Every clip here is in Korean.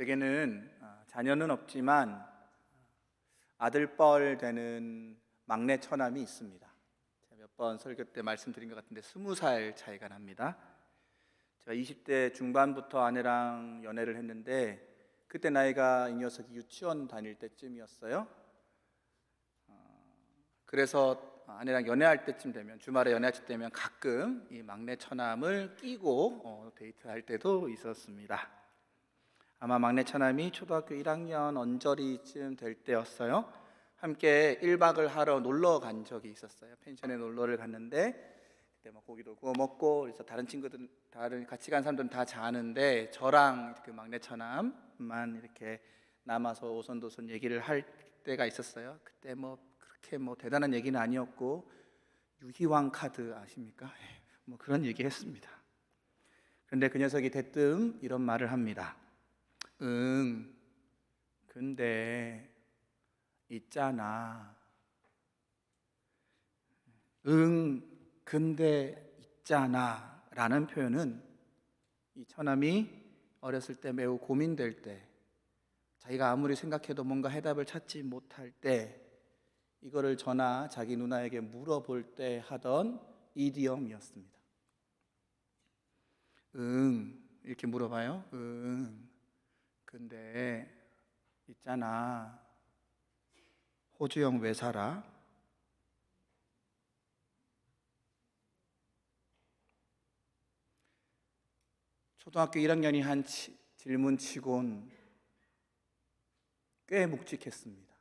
제게는 자녀는 없지만 아들뻘 되는 막내 처남이 있습니다. 제가 몇 번 설교 때 말씀드린 것 같은데 20살 차이가 납니다. 제가 20대 중반부터 아내랑 연애를 했는데 그때 나이가 이 녀석이 유치원 다닐 때쯤이었어요. 그래서 아내랑 연애할 때쯤 되면, 주말에 연애할 때 되면 가끔 이 막내 처남을 끼고 데이트할 때도 있었습니다. 아마 막내 처남이 초등학교 1학년 언저리쯤 될 때였어요. 함께 1박을 하러 놀러 간 적이 있었어요. 펜션에 놀러를 갔는데 그때 막 고기도 구워 먹고, 그래서 다른 친구들, 다른 같이 간 사람들은 다 자는데 저랑 그 막내 처남만 이렇게 남아서 오손도손 얘기를 할 때가 있었어요. 그때 그렇게 대단한 얘기는 아니었고, 유희왕 카드 아십니까? 그런 얘기 했습니다. 그런데 그 녀석이 대뜸 이런 말을 합니다. 근데 있잖아. 근데 있잖아 라는 표현은 이 처남이 어렸을 때 매우 고민될 때, 자기가 아무리 생각해도 뭔가 해답을 찾지 못할 때, 이거를 저나 자기 누나에게 물어볼 때 하던 이디엄이었습니다. 이렇게 물어봐요. 근데 있잖아, 호주 형 왜 살아? 초등학교 1학년이 한 질문치곤 꽤 묵직했습니다.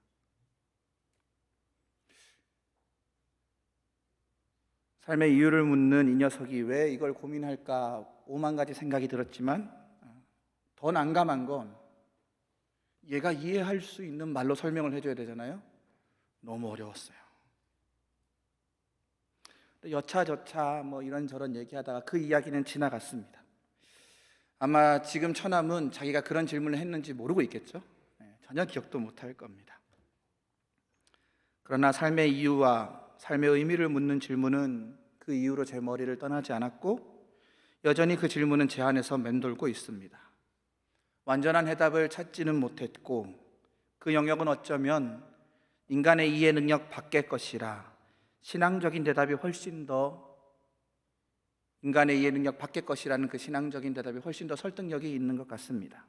삶의 이유를 묻는 이 녀석이 왜 이걸 고민할까 5만 가지 생각이 들었지만, 더 난감한 건 얘가 이해할 수 있는 말로 설명을 해줘야 되잖아요. 너무 어려웠어요. 여차저차 이런저런 얘기하다가 그 이야기는 지나갔습니다. 아마 지금 처남은 자기가 그런 질문을 했는지 모르고 있겠죠. 전혀 기억도 못할 겁니다. 그러나 삶의 이유와 삶의 의미를 묻는 질문은 그 이후로 제 머리를 떠나지 않았고, 여전히 그 질문은 제 안에서 맴돌고 있습니다. 완전한 해답을 찾지는 못했고, 그 영역은 어쩌면 인간의 이해 능력 밖의 것이라 신앙적인 대답이 훨씬 더, 인간의 이해 능력 밖의 것이라는 그 신앙적인 대답이 훨씬 더 설득력이 있는 것 같습니다.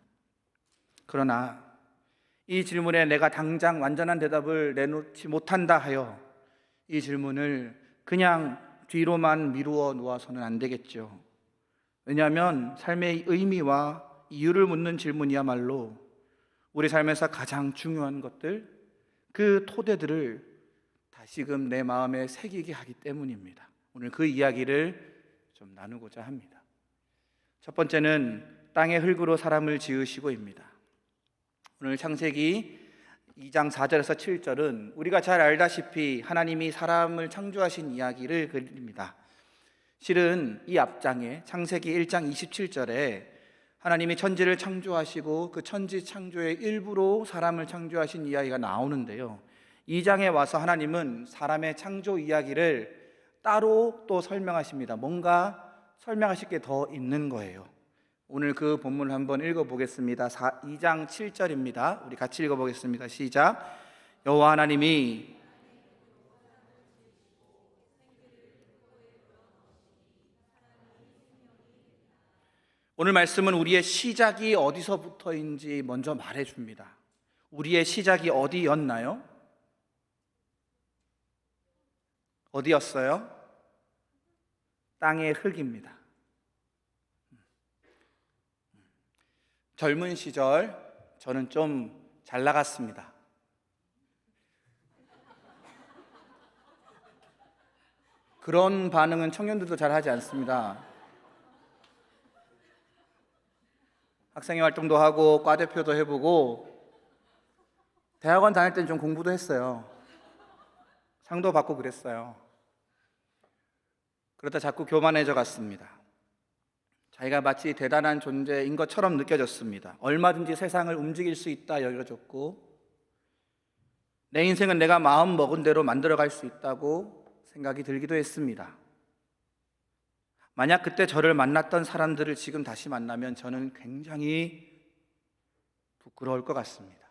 그러나 이 질문에 내가 당장 완전한 대답을 내놓지 못한다 하여 이 질문을 그냥 뒤로만 미루어 놓아서는 안 되겠죠. 왜냐하면 삶의 의미와 이유를 묻는 질문이야말로 우리 삶에서 가장 중요한 것들, 그 토대들을 다시금 내 마음에 새기게 하기 때문입니다. 오늘 그 이야기를 좀 나누고자 합니다. 첫 번째는 땅의 흙으로 사람을 지으시고입니다. 오늘 창세기 2장 4절에서 7절은 우리가 잘 알다시피 하나님이 사람을 창조하신 이야기를 그립니다. 실은 이 앞장에 창세기 1장 27절에 하나님이 천지를 창조하시고 그 천지 창조의 일부로 사람을 창조하신 이야기가 나오는데요, 2장에 와서 하나님은 사람의 창조 이야기를 따로 또 설명하십니다. 뭔가 설명하실 게 더 있는 거예요. 오늘 그 본문을 한번 읽어보겠습니다. 2장 7절입니다. 우리 같이 읽어보겠습니다. 시작. 여호와 하나님이 오늘 말씀은 우리의 시작이 어디서부터인지 먼저 말해줍니다. 우리의 시작이 어디였나요? 어디였어요? 땅의 흙입니다. 젊은 시절 저는 좀 잘 나갔습니다. 그런 반응은 청년들도 잘 하지 않습니다. 학생회 활동도 하고 과대표도 해보고 대학원 다닐 때는 좀 공부도 했어요. 상도 받고 그랬어요. 그러다 자꾸 교만해져 갔습니다. 자기가 마치 대단한 존재인 것처럼 느껴졌습니다. 얼마든지 세상을 움직일 수 있다 여겨졌고, 내 인생은 내가 마음 먹은 대로 만들어갈 수 있다고 생각이 들기도 했습니다. 만약 그때 저를 만났던 사람들을 지금 다시 만나면 저는 굉장히 부끄러울 것 같습니다.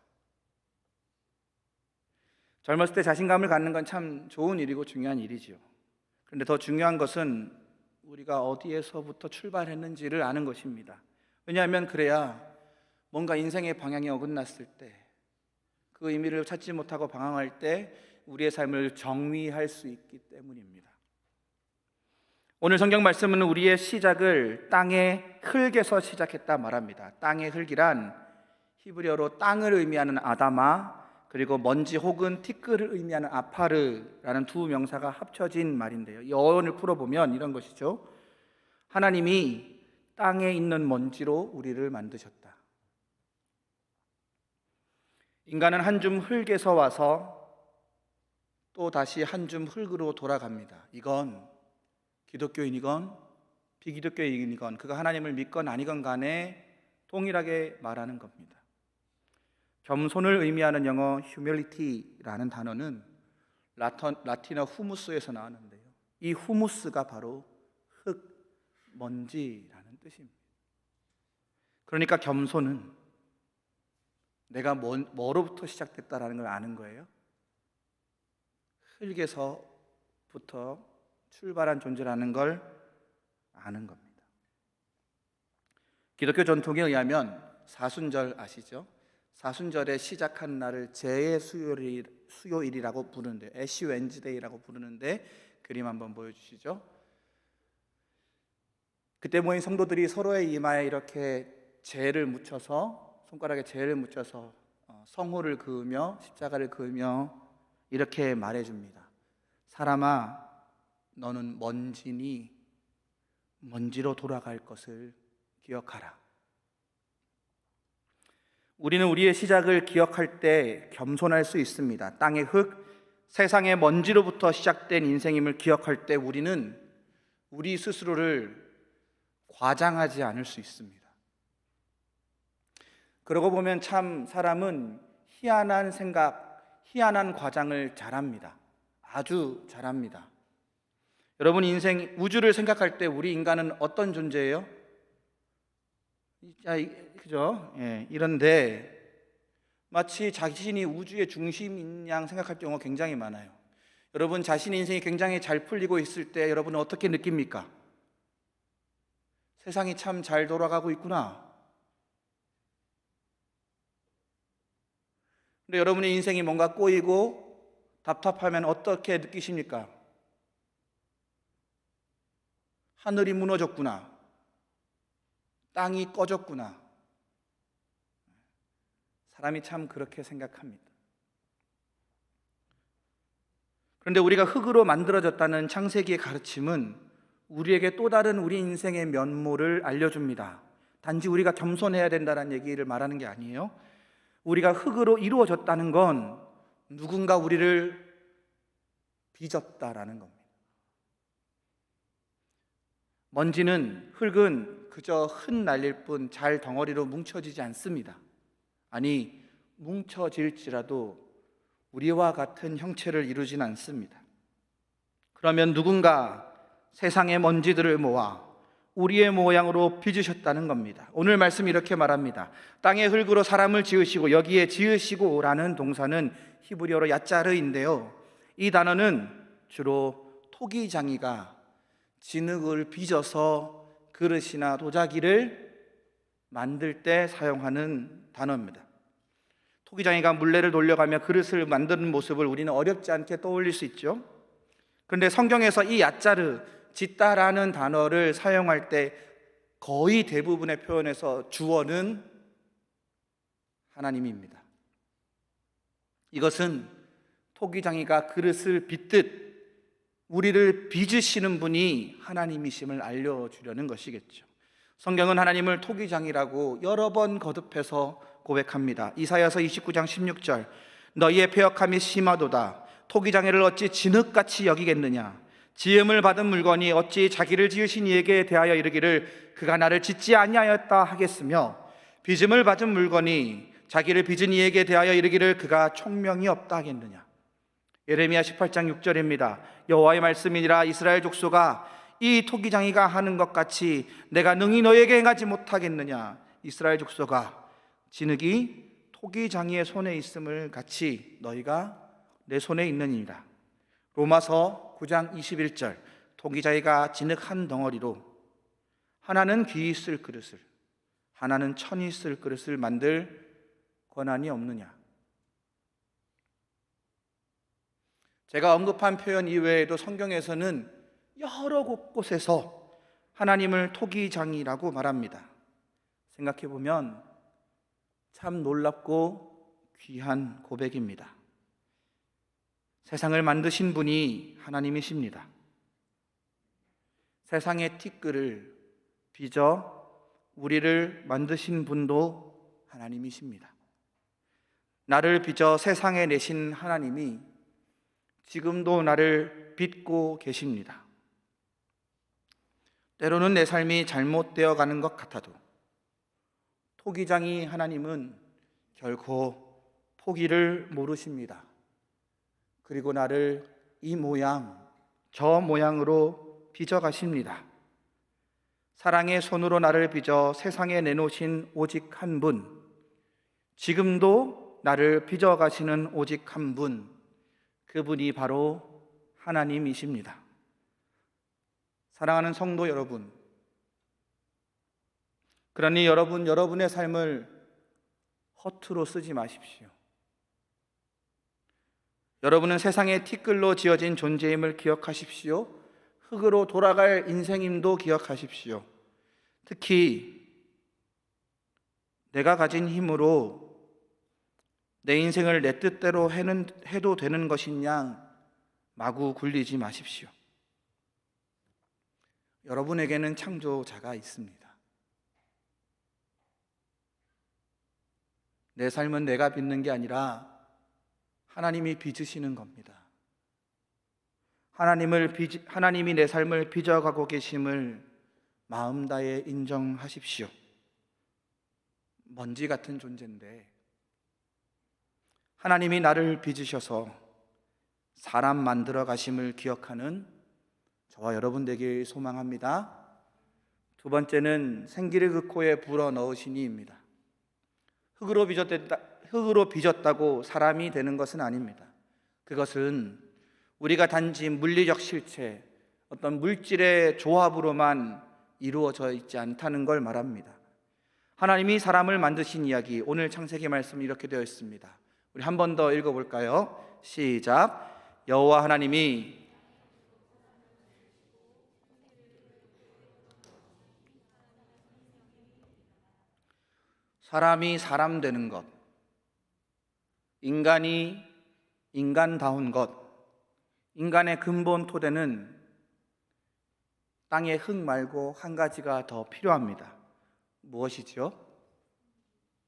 젊었을 때 자신감을 갖는 건 참 좋은 일이고 중요한 일이지요. 그런데 더 중요한 것은 우리가 어디에서부터 출발했는지를 아는 것입니다. 왜냐하면 그래야 뭔가 인생의 방향이 어긋났을 때, 그 의미를 찾지 못하고 방황할 때 우리의 삶을 정의할 수 있기 때문입니다. 오늘 성경 말씀은 우리의 시작을 땅의 흙에서 시작했다 말합니다. 땅의 흙이란 히브리어로 땅을 의미하는 아다마, 그리고 먼지 혹은 티끌을 의미하는 아파르라는 두 명사가 합쳐진 말인데요, 이 어원을 풀어보면 이런 것이죠. 하나님이 땅에 있는 먼지로 우리를 만드셨다. 인간은 한 줌 흙에서 와서 또 다시 한 줌 흙으로 돌아갑니다. 이건 기독교인이건 비기독교인이건, 그가 하나님을 믿건 아니건 간에 동일하게 말하는 겁니다. 겸손을 의미하는 영어 humility라는 단어는 라틴어 후무스에서 나왔는데요, 이 후무스가 바로 흙, 먼지라는 뜻입니다. 그러니까 겸손은 내가 뭐로부터 시작됐다라는 걸 아는 거예요. 흙에서부터 출발한 존재라는 걸 아는 겁니다. 기독교 전통에 의하면 사순절 아시죠? 사순절에 시작한 날을 제의 수요일이라고 부르는데, 애쉬 웬즈데이라고 부르는데, 그림 한번 보여주시죠. 그때 모인 성도들이 서로의 이마에 이렇게 재를 묻혀서, 손가락에 재를 묻혀서 성호를 그으며 십자가를 그으며 이렇게 말해줍니다. 사람아, 너는 먼지니 먼지로 돌아갈 것을 기억하라. 우리는 우리의 시작을 기억할 때 겸손할 수 있습니다. 땅의 흙, 세상의 먼지로부터 시작된 인생임을 기억할 때 우리는 우리 스스로를 과장하지 않을 수 있습니다. 그러고 보면 참 사람은 희한한 생각, 희한한 과장을 잘합니다. 아주 잘합니다. 여러분, 인생, 우주를 생각할 때 우리 인간은 어떤 존재예요? 그죠? 예, 이런데 마치 자신이 우주의 중심인 양 생각할 경우가 굉장히 많아요. 여러분, 자신의 인생이 굉장히 잘 풀리고 있을 때 여러분은 어떻게 느낍니까? 세상이 참 잘 돌아가고 있구나. 근데 여러분의 인생이 뭔가 꼬이고 답답하면 어떻게 느끼십니까? 하늘이 무너졌구나. 땅이 꺼졌구나. 사람이 참 그렇게 생각합니다. 그런데 우리가 흙으로 만들어졌다는 창세기의 가르침은 우리에게 또 다른 우리 인생의 면모를 알려줍니다. 단지 우리가 겸손해야 된다는 얘기를 말하는 게 아니에요. 우리가 흙으로 이루어졌다는 건 누군가 우리를 빚었다라는 겁니다. 먼지는, 흙은 그저 흩날릴 뿐 잘 덩어리로 뭉쳐지지 않습니다. 아니, 뭉쳐질지라도 우리와 같은 형체를 이루진 않습니다. 그러면 누군가 세상의 먼지들을 모아 우리의 모양으로 빚으셨다는 겁니다. 오늘 말씀 이렇게 말합니다. 땅의 흙으로 사람을 지으시고, 여기에 지으시고라는 동사는 히브리어로 야짜르인데요, 이 단어는 주로 토기장이가 진흙을 빚어서 그릇이나 도자기를 만들 때 사용하는 단어입니다. 토기장이가 물레를 돌려가며 그릇을 만드는 모습을 우리는 어렵지 않게 떠올릴 수 있죠. 그런데 성경에서 이 야짜르, 짓다라는 단어를 사용할 때 거의 대부분의 표현에서 주어는 하나님입니다. 이것은 토기장이가 그릇을 빚듯 우리를 빚으시는 분이 하나님이심을 알려주려는 것이겠죠. 성경은 하나님을 토기장이라고 여러 번 거듭해서 고백합니다. 이사야서 29장 16절, 너희의 패역함이 심하도다. 토기장이를 어찌 진흙같이 여기겠느냐. 지음을 받은 물건이 어찌 자기를 지으신 이에게 대하여 이르기를 그가 나를 짓지 아니하였다 하겠으며, 빚음을 받은 물건이 자기를 빚은 이에게 대하여 이르기를 그가 총명이 없다 하겠느냐. 예레미야 18장 6절입니다. 여호와의 말씀이니라. 이스라엘 족속아, 이 토기장이가 하는 것 같이 내가 능히 너에게 행하지 못하겠느냐. 이스라엘 족속아, 진흙이 토기장이의 손에 있음을 같이 너희가 내 손에 있느니라. 로마서 9장 21절. 토기장이가 진흙 한 덩어리로 하나는 귀히 쓸 그릇을, 하나는 천이 쓸 그릇을 만들 권한이 없느냐. 제가 언급한 표현 이외에도 성경에서는 여러 곳곳에서 하나님을 토기장이라고 말합니다. 생각해 보면 참 놀랍고 귀한 고백입니다. 세상을 만드신 분이 하나님이십니다. 세상의 티끌을 빚어 우리를 만드신 분도 하나님이십니다. 나를 빚어 세상에 내신 하나님이 지금도 나를 빚고 계십니다. 때로는 내 삶이 잘못되어 가는 것 같아도 토기장이 하나님은 결코 포기를 모르십니다. 그리고 나를 이 모양 저 모양으로 빚어 가십니다. 사랑의 손으로 나를 빚어 세상에 내놓으신 오직 한 분, 지금도 나를 빚어 가시는 오직 한 분, 그분이 바로 하나님이십니다. 사랑하는 성도 여러분, 그러니 여러분의 삶을 허투루 쓰지 마십시오. 여러분은 세상의 티끌로 지어진 존재임을 기억하십시오. 흙으로 돌아갈 인생임도 기억하십시오. 특히 내가 가진 힘으로 내 인생을 내 뜻대로 해도 되는 것인 양 마구 굴리지 마십시오. 여러분에게는 창조자가 있습니다. 내 삶은 내가 빚는 게 아니라 하나님이 빚으시는 겁니다. 하나님이 내 삶을 빚어가고 계심을 마음 다해 인정하십시오. 먼지 같은 존재인데 하나님이 나를 빚으셔서 사람 만들어 가심을 기억하는 저와 여러분 되길 소망합니다. 두 번째는 생기를 그 코에 불어 넣으시니입니다. 흙으로 빚었다고 사람이 되는 것은 아닙니다. 그것은 우리가 단지 물리적 실체, 어떤 물질의 조합으로만 이루어져 있지 않다는 걸 말합니다. 하나님이 사람을 만드신 이야기, 오늘 창세기 말씀 이렇게 되어 있습니다. 우리 한 번 더 읽어볼까요? 시작. 여호와 하나님이 사람이 사람 되는 것, 인간이 인간다운 것, 인간의 근본 토대는 땅의 흙 말고 한 가지가 더 필요합니다. 무엇이죠?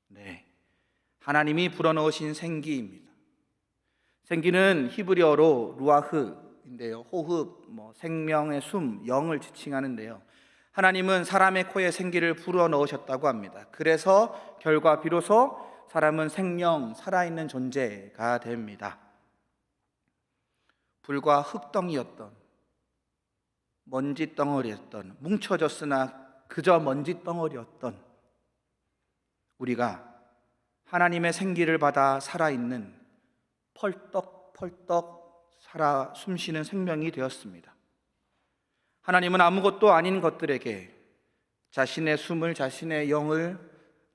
네, 하나님이 불어넣으신 생기입니다. 생기는 히브리어로 루아흐인데요, 호흡, 생명의 숨, 영을 지칭하는데요, 하나님은 사람의 코에 생기를 불어넣으셨다고 합니다. 그래서 결과 비로소 사람은 생명, 살아있는 존재가 됩니다. 불과 흙덩이였던, 먼지덩어리였던, 뭉쳐졌으나 그저 먼지덩어리였던 우리가 하나님의 생기를 받아 살아있는 펄떡펄떡 살아 숨쉬는 생명이 되었습니다. 하나님은 아무것도 아닌 것들에게 자신의 숨을, 자신의 영을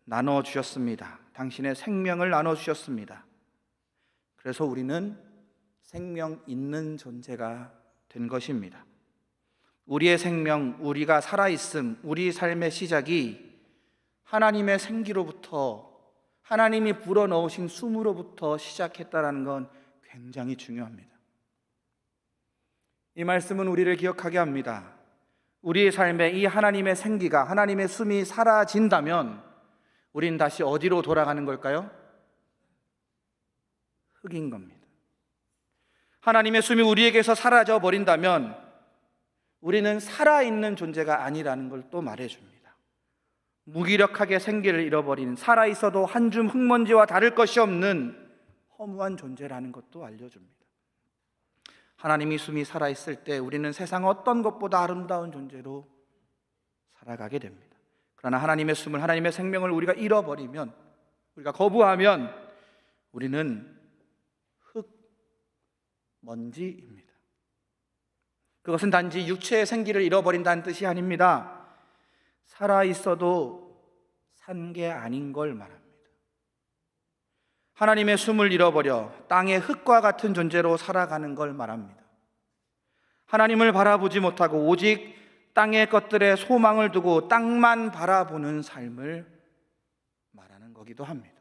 나눠주셨습니다. 당신의 생명을 나눠주셨습니다. 그래서 우리는 생명 있는 존재가 된 것입니다. 우리의 생명, 우리가 살아있음, 우리 삶의 시작이 하나님의 생기로부터, 하나님이 불어넣으신 숨으로부터 시작했다는 건 굉장히 중요합니다. 이 말씀은 우리를 기억하게 합니다. 우리의 삶에 이 하나님의 생기가, 하나님의 숨이 사라진다면 우린 다시 어디로 돌아가는 걸까요? 흙인 겁니다. 하나님의 숨이 우리에게서 사라져 버린다면 우리는 살아있는 존재가 아니라는 걸 또 말해줍니다. 무기력하게 생기를 잃어버린, 살아있어도 한 줌 흙먼지와 다를 것이 없는 허무한 존재라는 것도 알려줍니다. 하나님이 숨이 살아있을 때 우리는 세상 어떤 것보다 아름다운 존재로 살아가게 됩니다. 그러나 하나님의 숨을, 하나님의 생명을 우리가 잃어버리면 우리가 거부하면 우리는 흙, 먼지입니다. 그것은 단지 육체의 생기를 잃어버린다는 뜻이 아닙니다. 살아있어도 산 게 아닌 걸 말합니다. 하나님의 숨을 잃어버려 땅의 흙과 같은 존재로 살아가는 걸 말합니다. 하나님을 바라보지 못하고 오직 땅의 것들에 소망을 두고 땅만 바라보는 삶을 말하는 거기도 합니다.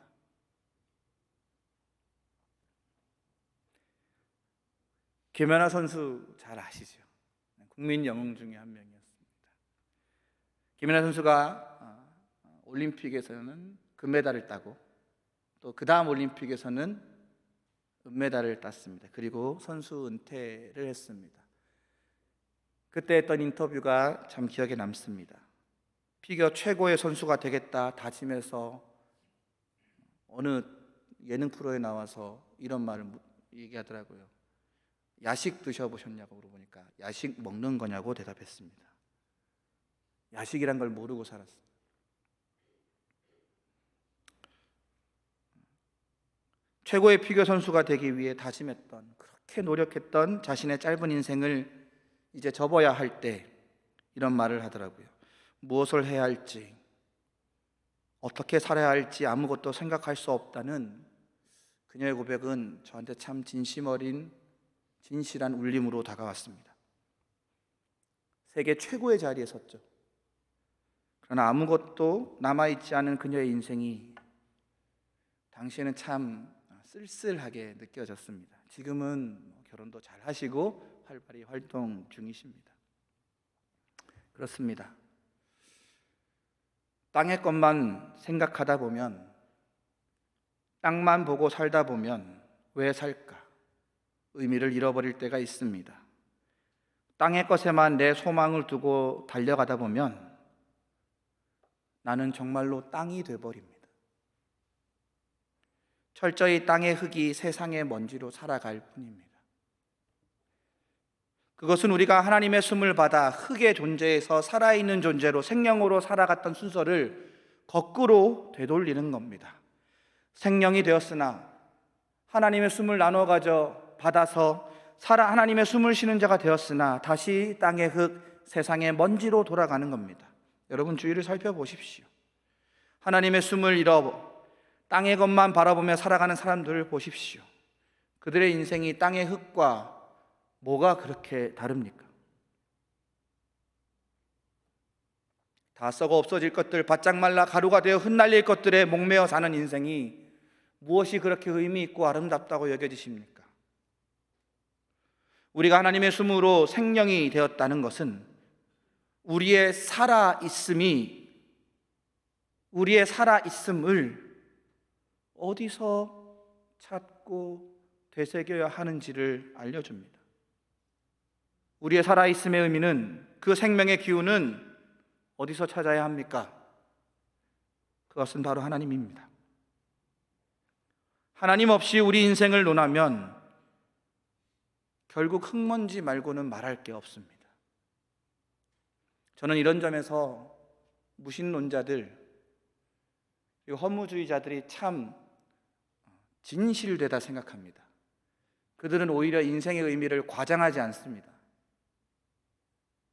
김연아 선수 잘 아시죠? 국민 영웅 중에 한 명이었습니다. 김연아 선수가 올림픽에서는 금메달을 따고 또 그 다음 올림픽에서는 은메달을 땄습니다. 그리고 선수 은퇴를 했습니다. 그때 했던 인터뷰가 참 기억에 남습니다. 피겨 최고의 선수가 되겠다 다짐해서 어느 예능 프로에 나와서 이런 말을 얘기하더라고요. 야식 드셔보셨냐고 물어보니까 야식 먹는 거냐고 대답했습니다. 야식이란 걸 모르고 살았습니다. 최고의 피겨 선수가 되기 위해 다짐했던, 그렇게 노력했던 자신의 짧은 인생을 이제 접어야 할 때 이런 말을 하더라고요. 무엇을 해야 할지, 어떻게 살아야 할지 아무것도 생각할 수 없다는 그녀의 고백은 저한테 참 진심 어린 진실한 울림으로 다가왔습니다. 세계 최고의 자리에 섰죠. 그러나 아무것도 남아있지 않은 그녀의 인생이 당시에는 참 쓸쓸하게 느껴졌습니다. 지금은 결혼도 잘 하시고 활발히 활동 중이십니다. 그렇습니다. 땅의 것만 생각하다 보면, 땅만 보고 살다 보면 왜 살까? 의미를 잃어버릴 때가 있습니다. 땅의 것에만 내 소망을 두고 달려가다 보면 나는 정말로 땅이 돼버립니다. 철저히 땅의 흙이 세상의 먼지로 살아갈 뿐입니다. 그것은 우리가 하나님의 숨을 받아 흙의 존재에서 살아있는 존재로 생명으로 살아갔던 순서를 거꾸로 되돌리는 겁니다. 생명이 되었으나 하나님의 숨을 나눠 받아서 하나님의 숨을 쉬는 자가 되었으나 다시 땅의 흙, 세상의 먼지로 돌아가는 겁니다. 여러분 주위를 살펴보십시오. 하나님의 숨을 잃어 땅의 것만 바라보며 살아가는 사람들을 보십시오. 그들의 인생이 땅의 흙과 뭐가 그렇게 다릅니까? 다 썩어 없어질 것들, 바짝 말라 가루가 되어 흩날릴 것들에 목매어 사는 인생이 무엇이 그렇게 의미 있고 아름답다고 여겨지십니까? 우리가 하나님의 숨으로 생명이 되었다는 것은 우리의 살아있음을 어디서 찾고 되새겨야 하는지를 알려줍니다. 우리의 살아있음의 의미는, 그 생명의 기운은 어디서 찾아야 합니까? 그것은 바로 하나님입니다. 하나님 없이 우리 인생을 논하면 결국 흙먼지 말고는 말할 게 없습니다. 저는 이런 점에서 무신론자들, 허무주의자들이 참 진실되다 생각합니다. 그들은 오히려 인생의 의미를 과장하지 않습니다.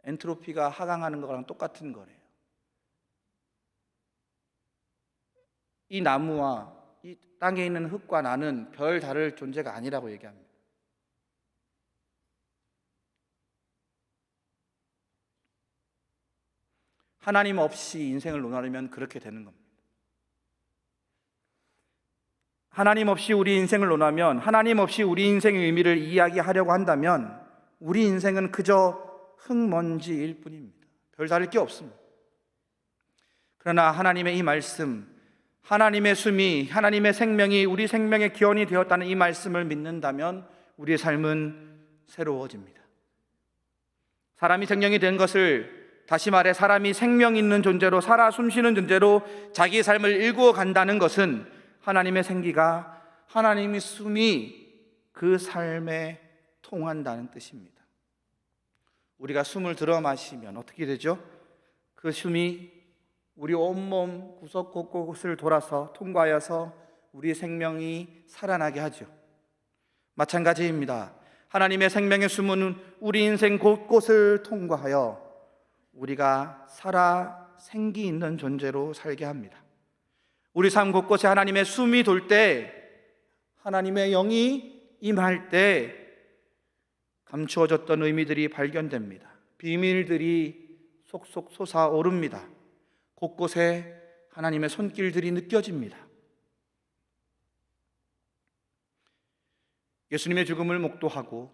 엔트로피가 하강하는 거랑 똑같은 거래요. 이 나무와 이 땅에 있는 흙과 나는 별 다를 존재가 아니라고 얘기합니다. 하나님 없이 인생을 논하려면 그렇게 되는 겁니다. 하나님 없이 우리 인생을 논하면, 하나님 없이 우리 인생의 의미를 이야기하려고 한다면 우리 인생은 그저 흙먼지일 뿐입니다. 별 다를 게 없습니다. 그러나 하나님의 이 말씀, 하나님의 숨이, 하나님의 생명이 우리 생명의 기원이 되었다는 이 말씀을 믿는다면 우리의 삶은 새로워집니다. 사람이 생명이 된 것을, 다시 말해 사람이 생명 있는 존재로, 살아 숨쉬는 존재로 자기의 삶을 일구어 간다는 것은 하나님의 생기가, 하나님의 숨이 그 삶에 통한다는 뜻입니다. 우리가 숨을 들어 마시면 어떻게 되죠? 그 숨이 우리 온몸 구석구석을 돌아서 통과하여서 우리 생명이 살아나게 하죠. 마찬가지입니다. 하나님의 생명의 수문은 우리 인생 곳곳을 통과하여 우리가 살아 생기 있는 존재로 살게 합니다. 우리 삶 곳곳에 하나님의 숨이 돌 때, 하나님의 영이 임할 때 감추어졌던 의미들이 발견됩니다. 비밀들이 속속 솟아오릅니다. 곳곳에 하나님의 손길들이 느껴집니다. 예수님의 죽음을 목도하고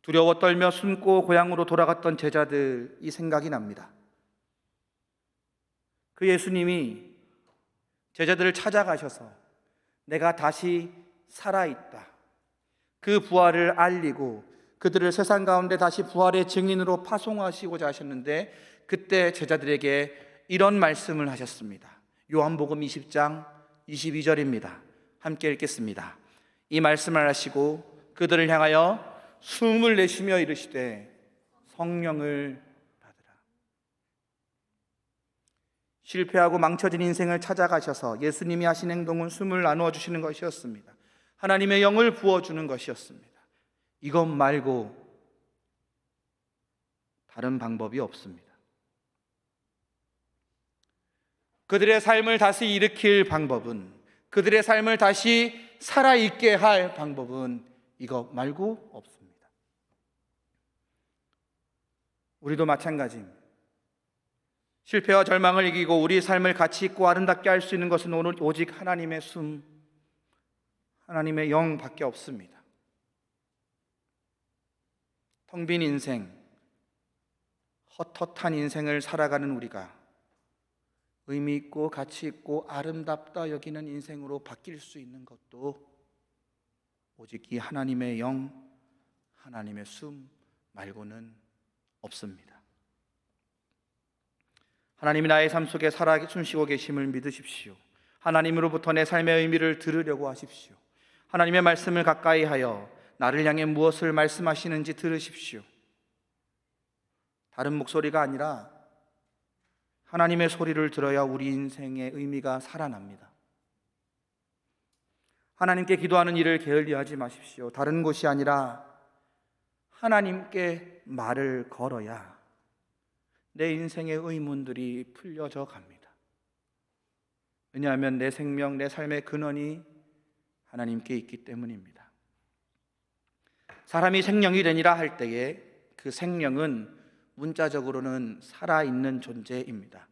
두려워 떨며 숨고 고향으로 돌아갔던 제자들이 생각이 납니다. 그 예수님이 제자들을 찾아가셔서 내가 다시 살아있다, 그 부활을 알리고 그들을 세상 가운데 다시 부활의 증인으로 파송하시고자 하셨는데, 그때 제자들에게 이런 말씀을 하셨습니다. 요한복음 20장 22절입니다. 함께 읽겠습니다. 이 말씀을 하시고 그들을 향하여 숨을 내쉬며 이르시되 성령을 받으라. 실패하고 망쳐진 인생을 찾아가셔서 예수님이 하신 행동은 숨을 나누어 주시는 것이었습니다. 하나님의 영을 부어주는 것이었습니다. 이것 말고 다른 방법이 없습니다. 그들의 삶을 다시 일으킬 방법은, 그들의 삶을 다시 살아있게 할 방법은 이것 말고 없습니다. 우리도 마찬가지입니다. 실패와 절망을 이기고 우리 삶을 가치 있고 아름답게 할 수 있는 것은 오직 하나님의 숨, 하나님의 영밖에 없습니다. 텅 빈 인생, 헛헛한 인생을 살아가는 우리가 의미 있고 가치 있고 아름답다 여기는 인생으로 바뀔 수 있는 것도 오직 이 하나님의 영, 하나님의 숨 말고는 없습니다. 하나님이 나의 삶 속에 살아 숨쉬고 계심을 믿으십시오. 하나님으로부터 내 삶의 의미를 들으려고 하십시오. 하나님의 말씀을 가까이 하여 나를 향해 무엇을 말씀하시는지 들으십시오. 다른 목소리가 아니라 하나님의 소리를 들어야 우리 인생의 의미가 살아납니다. 하나님께 기도하는 일을 게을리하지 마십시오. 다른 곳이 아니라 하나님께 말을 걸어야 내 인생의 의문들이 풀려져 갑니다. 왜냐하면 내 생명, 내 삶의 근원이 하나님께 있기 때문입니다. 사람이 생명이 되니라 할 때에 그 생명은 문자적으로는 살아있는 존재입니다.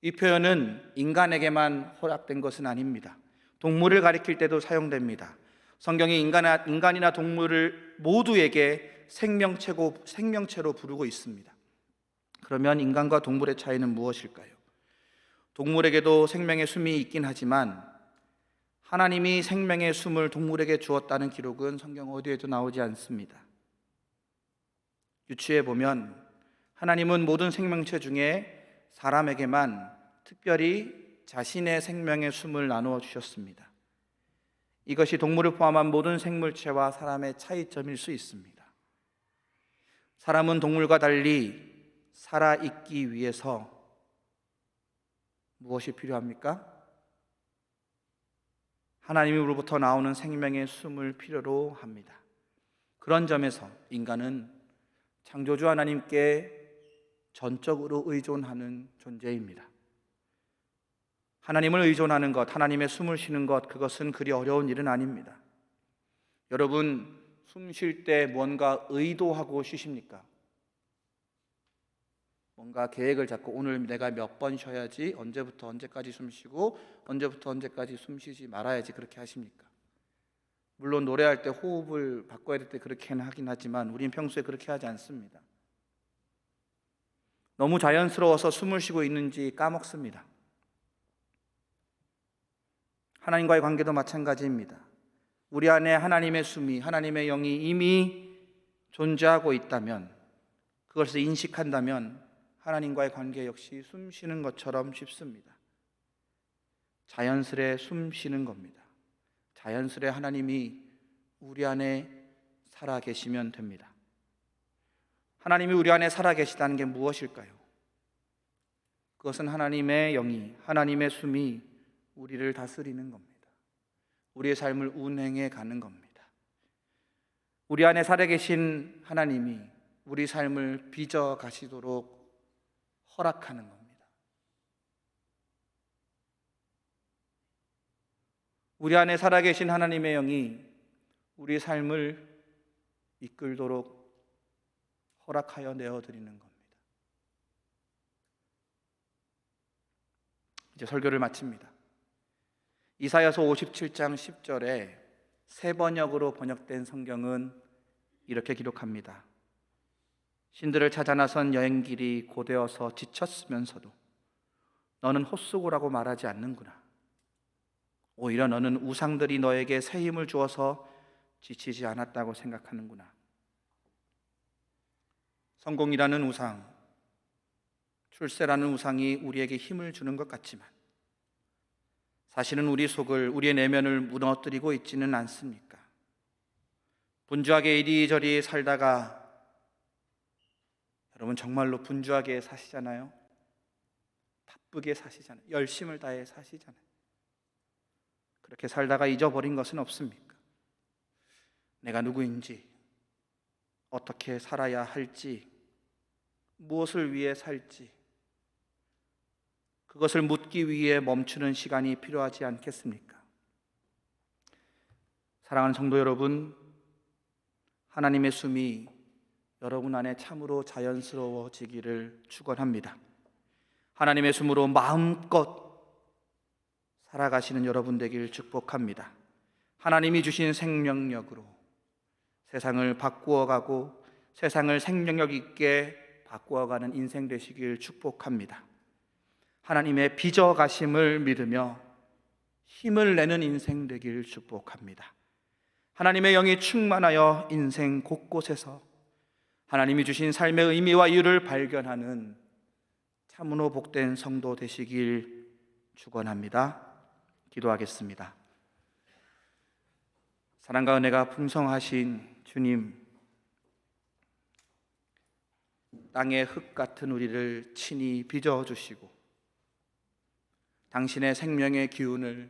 이 표현은 인간에게만 허락된 것은 아닙니다. 동물을 가리킬 때도 사용됩니다. 성경이 인간이나 동물을 모두에게 생명체로 부르고 있습니다. 그러면 인간과 동물의 차이는 무엇일까요? 동물에게도 생명의 숨이 있긴 하지만 하나님이 생명의 숨을 동물에게 주었다는 기록은 성경 어디에도 나오지 않습니다. 유추해 보면 하나님은 모든 생명체 중에 사람에게만 특별히 자신의 생명의 숨을 나누어 주셨습니다. 이것이 동물을 포함한 모든 생물체와 사람의 차이점일 수 있습니다. 사람은 동물과 달리 살아있기 위해서 무엇이 필요합니까? 하나님으로부터 나오는 생명의 숨을 필요로 합니다. 그런 점에서 인간은 창조주 하나님께 전적으로 의존하는 존재입니다. 하나님을 의존하는 것, 하나님의 숨을 쉬는 것, 그것은 그리 어려운 일은 아닙니다. 여러분, 숨 쉴 때 뭔가 의도하고 쉬십니까? 뭔가 계획을 잡고 오늘 내가 몇 번 쉬어야지, 언제부터 언제까지 숨 쉬고 언제부터 언제까지 숨 쉬지 말아야지, 그렇게 하십니까? 물론 노래할 때 호흡을 바꿔야 될 때 그렇게는 하긴 하지만 우리는 평소에 그렇게 하지 않습니다. 너무 자연스러워서 숨을 쉬고 있는지 까먹습니다. 하나님과의 관계도 마찬가지입니다. 우리 안에 하나님의 숨이, 하나님의 영이 이미 존재하고 있다면, 그것을 인식한다면 하나님과의 관계 역시 숨 쉬는 것처럼 쉽습니다. 자연스레 숨 쉬는 겁니다. 자연스레 하나님이 우리 안에 살아 계시면 됩니다. 하나님이 우리 안에 살아 계시다는 게 무엇일까요? 그것은 하나님의 영이, 하나님의 숨이 우리를 다스리는 겁니다. 우리의 삶을 운행해 가는 겁니다. 우리 안에 살아계신 하나님이 우리 삶을 빚어 가시도록 허락하는 겁니다. 우리 안에 살아계신 하나님의 영이 우리 삶을 이끌도록 허락하여 내어드리는 겁니다. 이제 설교를 마칩니다. 이사야서 57장 10절에 새 번역으로 번역된 성경은 이렇게 기록합니다. 신들을 찾아 나선 여행길이 고되어서 지쳤으면서도 너는 헛수고라고 말하지 않는구나. 오히려 너는 우상들이 너에게 새 힘을 주어서 지치지 않았다고 생각하는구나. 성공이라는 우상, 출세라는 우상이 우리에게 힘을 주는 것 같지만 사실은 우리 속을, 우리의 내면을 무너뜨리고 있지는 않습니까? 분주하게 이리저리 살다가, 여러분 정말로 분주하게 사시잖아요? 바쁘게 사시잖아요. 열심을 다해 사시잖아요. 그렇게 살다가 잊어버린 것은 없습니까? 내가 누구인지, 어떻게 살아야 할지, 무엇을 위해 살지, 그것을 묻기 위해 멈추는 시간이 필요하지 않겠습니까? 사랑하는 성도 여러분, 하나님의 숨이 여러분 안에 참으로 자연스러워지기를 축원합니다. 하나님의 숨으로 마음껏 살아가시는 여러분 되길 축복합니다. 하나님이 주신 생명력으로 세상을 바꾸어가고 세상을 생명력 있게 바꾸어가는 인생 되시길 축복합니다. 하나님의 빚어가심을 믿으며 힘을 내는 인생 되길 축복합니다. 하나님의 영이 충만하여 인생 곳곳에서 하나님이 주신 삶의 의미와 이유를 발견하는 참으로 복된 성도 되시길 축원합니다. 기도하겠습니다. 사랑과 은혜가 풍성하신 주님, 땅의 흙 같은 우리를 친히 빚어주시고 당신의 생명의 기운을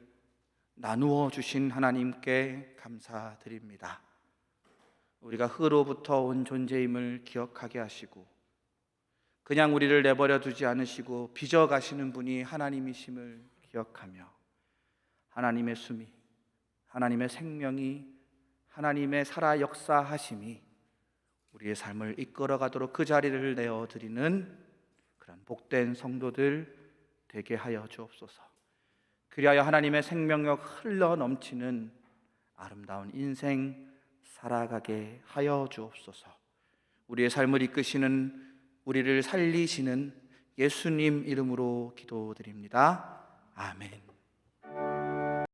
나누어 주신 하나님께 감사드립니다. 우리가 흙으로부터 온 존재임을 기억하게 하시고 그냥 우리를 내버려 두지 않으시고 빚어 가시는 분이 하나님이심을 기억하며 하나님의 숨이, 하나님의 생명이, 하나님의 살아 역사하심이 우리의 삶을 이끌어가도록 그 자리를 내어드리는 그런 복된 성도들 되게 하여 주옵소서. 그리하여 하나님의 생명력 흘러 넘치는 아름다운 인생 살아가게 하여 주옵소서. 우리의 삶을 이끄시는, 우리를 살리시는 예수님 이름으로 기도드립니다. 아멘.